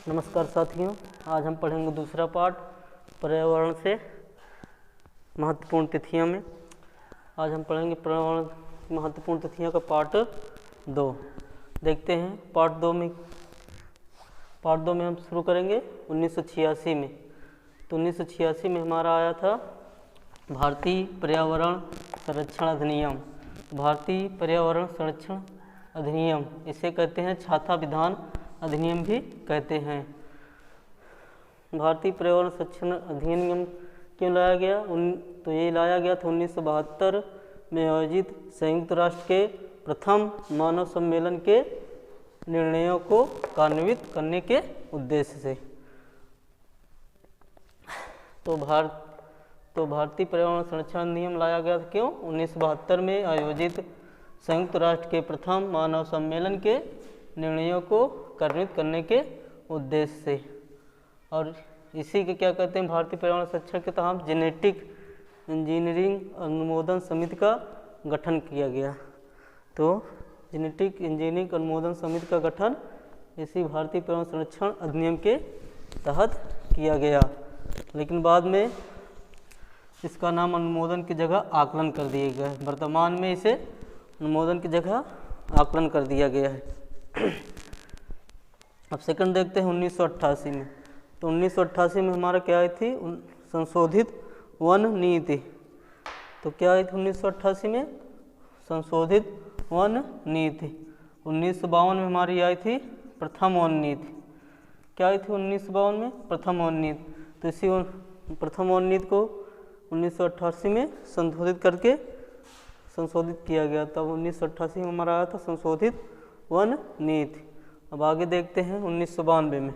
नमस्कार साथियों, आज हम पढ़ेंगे दूसरा पार्ट पर्यावरण से महत्वपूर्ण तिथियों में। आज हम पढ़ेंगे पर्यावरण महत्वपूर्ण तिथियों का पार्ट 2। देखते हैं पार्ट दो में हम शुरू करेंगे 1986 में। तो 1986 में हमारा आया था भारतीय पर्यावरण संरक्षण अधिनियम। भारतीय पर्यावरण संरक्षण अधिनियम इसे कहते हैं छाता विधान अधिनियम भी कहते हैं। भारतीय पर्यावरण संरक्षण अधिनियम क्यों लाया गया? तो ये लाया गया था 1972 में आयोजित संयुक्त राष्ट्र के प्रथम मानव सम्मेलन के निर्णयों को कार्यान्वित करने के उद्देश्य से। तो भारतीय पर्यावरण संरक्षण अधिनियम लाया गया था क्यों? 1972 में आयोजित संयुक्त राष्ट्र के प्रथम मानव सम्मेलन के निर्णयों को कार्यान्वित करने के उद्देश्य से। और इसी के क्या कहते हैं, भारतीय पर्यावरण संरक्षण के तहत जेनेटिक इंजीनियरिंग अनुमोदन समिति का गठन किया गया। तो जेनेटिक इंजीनियरिंग अनुमोदन समिति का गठन इसी भारतीय पर्यावरण संरक्षण अधिनियम के तहत किया गया, लेकिन बाद में इसका नाम अनुमोदन की जगह आकलन कर दिया गया है। वर्तमान में इसे अनुमोदन की जगह आकलन कर दिया गया है। अब सेकंड देखते हैं 1988 में। तो 1988 में हमारा क्या आई थी? संशोधित वन नीति। तो क्या आई थी 1988 में? संशोधित वन नीति। 1952 में हमारी आई थी प्रथम वन नीति। क्या आई थी 1952 में? प्रथम वन नीति। तो इसी प्रथम वन नीति को 1988 में संशोधित किया गया। तब 1988 में हमारा आया था संशोधित वन नीति। अब आगे देखते हैं 1992 में।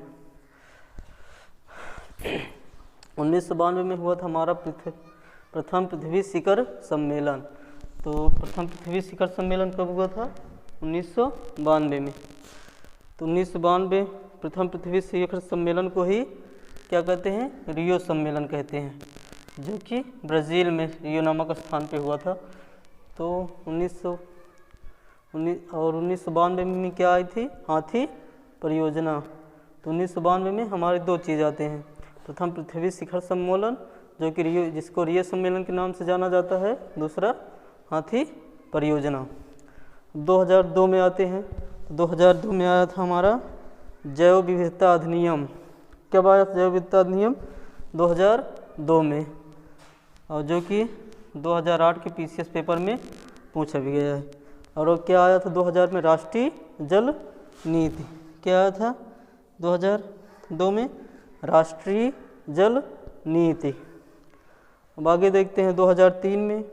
1992 में हुआ था हमारा प्रथम पृथ्वी शिखर सम्मेलन। तो प्रथम पृथ्वी शिखर सम्मेलन कब हुआ था? 1992 में। तो 1992 प्रथम पृथ्वी शिखर सम्मेलन को ही क्या कहते हैं? रियो सम्मेलन कहते हैं, जो कि ब्राज़ील में रियो नामक स्थान पे हुआ था। तो 1992 में क्या आई थी? हाथी परियोजना। तो 1992 में हमारे दो चीज़ आते हैं। प्रथम पृथ्वी शिखर सम्मेलन, जो कि जिसको रियो सम्मेलन के नाम से जाना जाता है। दूसरा हाथी परियोजना। 2002 में आते हैं। 2002 में आया था हमारा जैव विविधता अधिनियम। कब आया था जैव विविधता अधिनियम? 2002 में, और जो कि 2008 के PCS पेपर में पूछा भी गया है। और वो क्या आया था 2000 में? राष्ट्रीय जल नीति। क्या आया था 2002 में? राष्ट्रीय जल नीति। अब आगे देखते हैं 2003 में।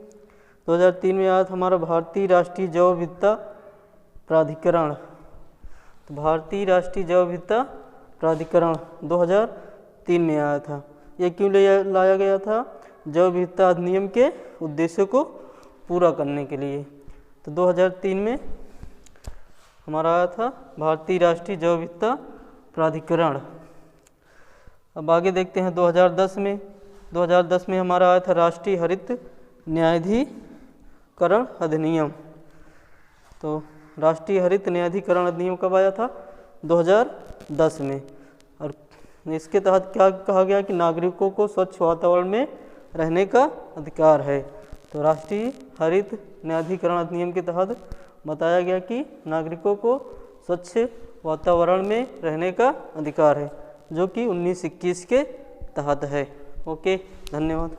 2003 में आया था हमारा भारतीय राष्ट्रीय जैव विविधता प्राधिकरण। तो भारतीय राष्ट्रीय जैव विविधता प्राधिकरण 2003 में आया था। ये क्यों लाया गया था? जैव विविधता अधिनियम के उद्देश्यों को पूरा करने के लिए। तो 2003 में हमारा आया था भारतीय राष्ट्रीय जैव विविधता प्राधिकरण। अब आगे देखते हैं 2010 में। 2010 में हमारा आया था राष्ट्रीय हरित न्यायाधिकरण अधिनियम। तो राष्ट्रीय हरित न्यायाधिकरण अधिनियम कब आया था? 2010 में। और इसके तहत क्या कहा गया कि नागरिकों को स्वच्छ वातावरण में रहने का अधिकार है। तो राष्ट्रीय हरित न्यायाधिकरण अधिनियम के तहत बताया गया कि नागरिकों को स्वच्छ वातावरण में रहने का अधिकार है, जो कि 1921 के तहत है। ओके, धन्यवाद।